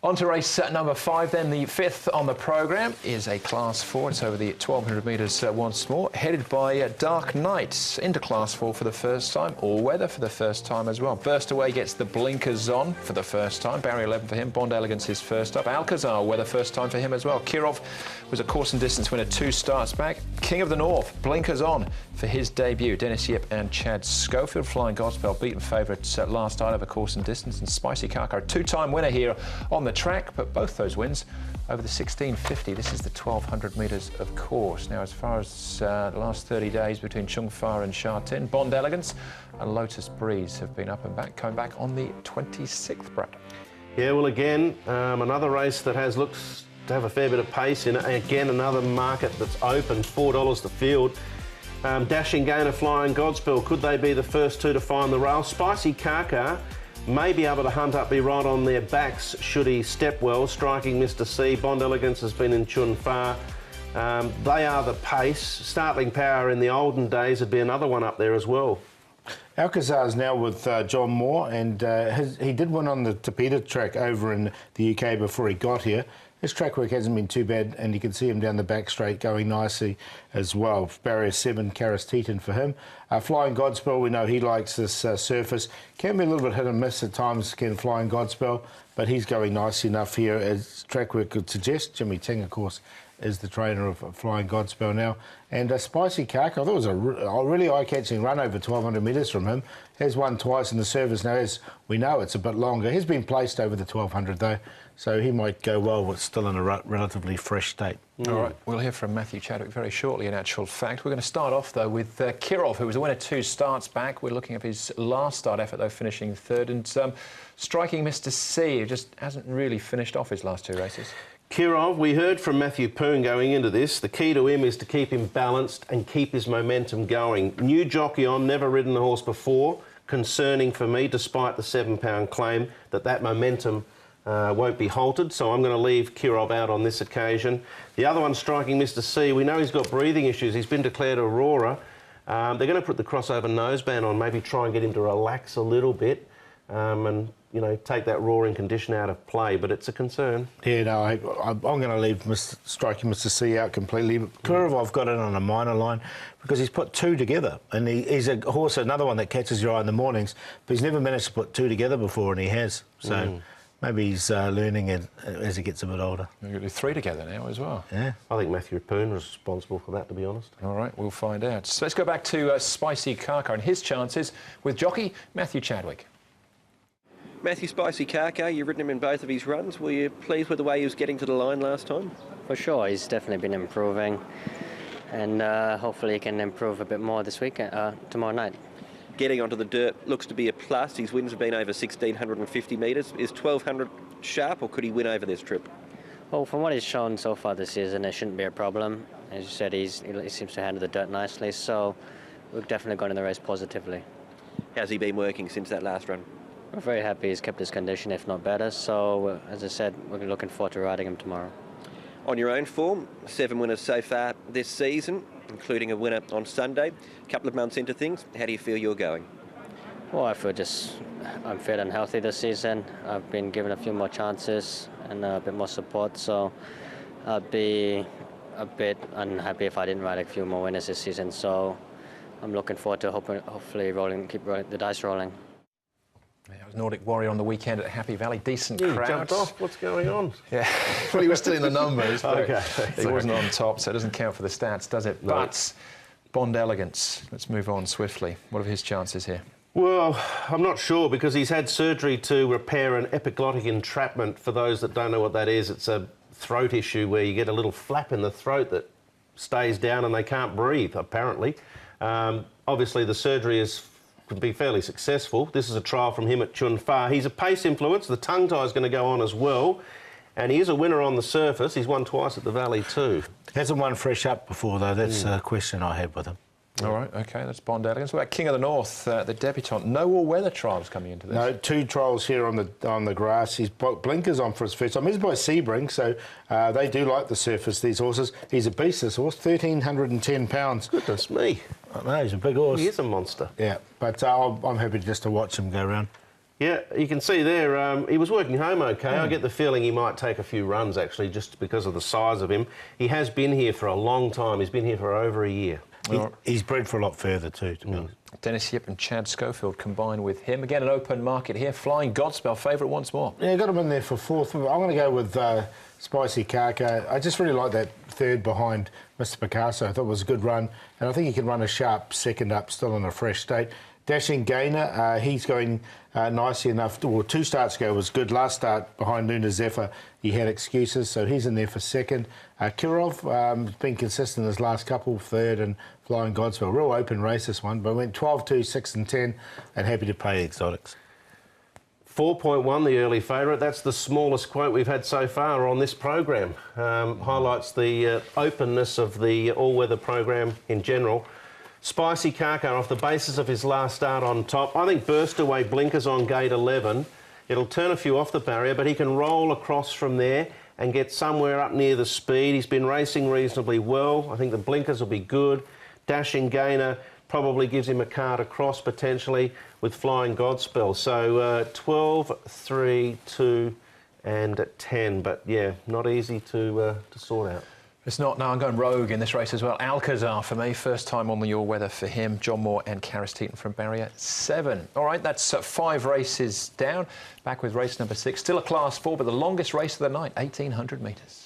On to race number 5 then. The 5th on the programme is a Class 4. It's over the 1,200 metres once more, headed by Dark Knight into Class 4 for the first time. All weather for the first time as well. Burst Away gets the blinkers on for the first time. Barrier 11 for him. Bond Elegance his first up. Alcazar weather first time for him as well. Kirov was a course and distance winner 2 starts back. King of the North, blinkers on for his debut. Dennis Yip and Chad Schofield. Flying Godspell beaten favourites last night over course and distance. And Spicy Kaka, a 2-time winner here on the track, but both those wins over the 1650. This is the 1,200 metres of course. Now, as far as the last 30 days between Chung Fa and Sha Tin, Bond Elegance and Lotus Breeze have been up and back, coming back on the 26th, Brad. Yeah, well, again, another race that looks to have a fair bit of pace in it. Again, another market that's open, $4 the field. Dashing Gainer, Flying Godspell, could they be the first two to find the rail? Spicy Kaka may be able to hunt up, be right on their backs should he step well. Striking Mr. C, Bond Elegance has been in Chun Fa. They are the pace. Startling Power in the olden days would be another one up there as well. Alcazar is now with John Moore, and he did win on the Tapeta track over in the UK before he got here. His track work hasn't been too bad, and you can see him down the back straight going nicely as well. Barrier 7, Karis Teton for him. Flying Godspell, we know he likes this surface. Can be a little bit hit and miss at times, can Flying Godspell, but he's going nice enough here as track work could suggest. Jimmy Ting, of course, is the trainer of Flying Godspell now. And Spicy Kaka, I thought it was a really eye-catching run over 1,200 metres from him. Has won twice in the service now, as we know it's a bit longer. He's been placed over the 1,200 though, so he might go well, but still in a relatively fresh state. All right, we'll hear from Matthew Chadwick very shortly, in actual fact. We're going to start off, though, with Kirov, who was a winner 2 starts back. We're looking at his last start effort, though, finishing 3rd. And striking Mr. C, who just hasn't really finished off his last 2 races. Kirov, we heard from Matthew Poon going into this. The key to him is to keep him balanced and keep his momentum going. New jockey on, never ridden the horse before. Concerning for me, despite the £7 claim, that momentum won't be halted, so I'm going to leave Kirov out on this occasion. The other one, Striking Mr. C, we know he's got breathing issues. He's been declared Aurora. They're going to put the crossover noseband on, maybe try and get him to relax a little bit and, you know, take that roaring condition out of play, but it's a concern. Yeah, no, I'm going to leave Striking Mr. C out completely. Kirov, I've got it on a minor line because he's put 2 together, and he's a horse, another one that catches your eye in the mornings, but he's never managed to put 2 together before, and he has. So maybe he's learning it as he gets a bit older. You're going to do 3 together now as well. Yeah. I think Matthew Poon was responsible for that, to be honest. All right, we'll find out. So let's go back to Spicy Kaka and his chances with jockey Matthew Chadwick. Matthew Spicy Kaka, you've ridden him in both of his runs. Were you pleased with the way he was getting to the line last time? For sure, he's definitely been improving, and hopefully he can improve a bit more this week, tomorrow night. Getting onto the dirt looks to be a plus. His wins have been over 1,650 metres. Is 1,200 sharp, or could he win over this trip? Well, from what he's shown so far this season, it shouldn't be a problem. As you said, he seems to handle the dirt nicely, so we've definitely gone in the race positively. How's he been working since that last run? We're very happy he's kept his condition, if not better, so as I said, we're looking forward to riding him tomorrow. On your own form, 7 winners so far this season, including a winner on Sunday. A couple of months into things, how do you feel you're going? Well, I feel I'm fit and healthy this season. I've been given a few more chances and a bit more support, so I'd be a bit unhappy if I didn't ride a few more winners this season, so I'm looking forward to hopefully keep the dice rolling. Yeah, it was Nordic Warrior on the weekend at Happy Valley. Decent crowd. He jumped off. What's going on? Yeah, well, he was still in the numbers, but okay. He wasn't on top, so it doesn't count for the stats, does it? No. But Bond Elegance, let's move on swiftly. What are his chances here? Well, I'm not sure, because he's had surgery to repair an epiglottic entrapment. For those that don't know what that is, it's a throat issue where you get a little flap in the throat that stays down and they can't breathe, apparently. Obviously, the surgery can be fairly successful. This is a trial from him at Chun Fa. He's a pace influence. The tongue tie is going to go on as well. And he is a winner on the surface. He's won twice at the Valley too. Hasn't won fresh up before, though. That's a question I had with him. All right, OK, that's Bond Elegance. What about King of the North, the debutant? No all-weather trials coming into this. No, 2 trials here on the grass. He's got blinkers on for his first time. He's by Sebring, so they do like the surface, these horses. He's a beast, this horse, 1,310 pounds. Goodness me. I know, he's a big horse. He is a monster. Yeah, but I'm happy just to watch him go around. Yeah, you can see there, he was working home okay. I get the feeling he might take a few runs, actually, just because of the size of him. He has been here for a long time. He's been here for over a year. He's bred for a lot further too, to be honest. Dennis Yip and Chad Schofield combined with him. Again, an open market here. Flying Godspell, favourite once more. Yeah, got him in there for fourth. I'm going to go with Spicy Kaka. I just really like that third behind Mr. Picasso. I thought it was a good run, and I think he can run a sharp second up, still in a fresh state. Dashing Gainer, he's going nicely enough. Well, 2 starts ago was good. Last start behind Luna Zephyr, he had excuses, so he's in there for second. Kirov has been consistent his last couple, third, and Flying Godspell. Real open race, this one, but went 12, 2, 6 and 10, and happy to play exotics. 4.1, the early favourite. That's the smallest quote we've had so far on this program. Highlights the openness of the all-weather program in general. Spicy Kaka, off the basis of his last start on top. I think burst away blinkers on gate 11. It'll turn a few off the barrier, but he can roll across from there and get somewhere up near the speed. He's been racing reasonably well. I think the blinkers will be good. Dashing Gainer probably gives him a card across potentially with Flying Godspell. So 12, 3, 2 and 10. But yeah, not easy to sort out. It's not. No, I'm going rogue in this race as well. Alcazar for me, first time on the all-weather for him. John Moore and Karis Teeton from barrier 7. All right, that's 5 races down. Back with race number 6. Still a class 4, but the longest race of the night, 1,800 metres.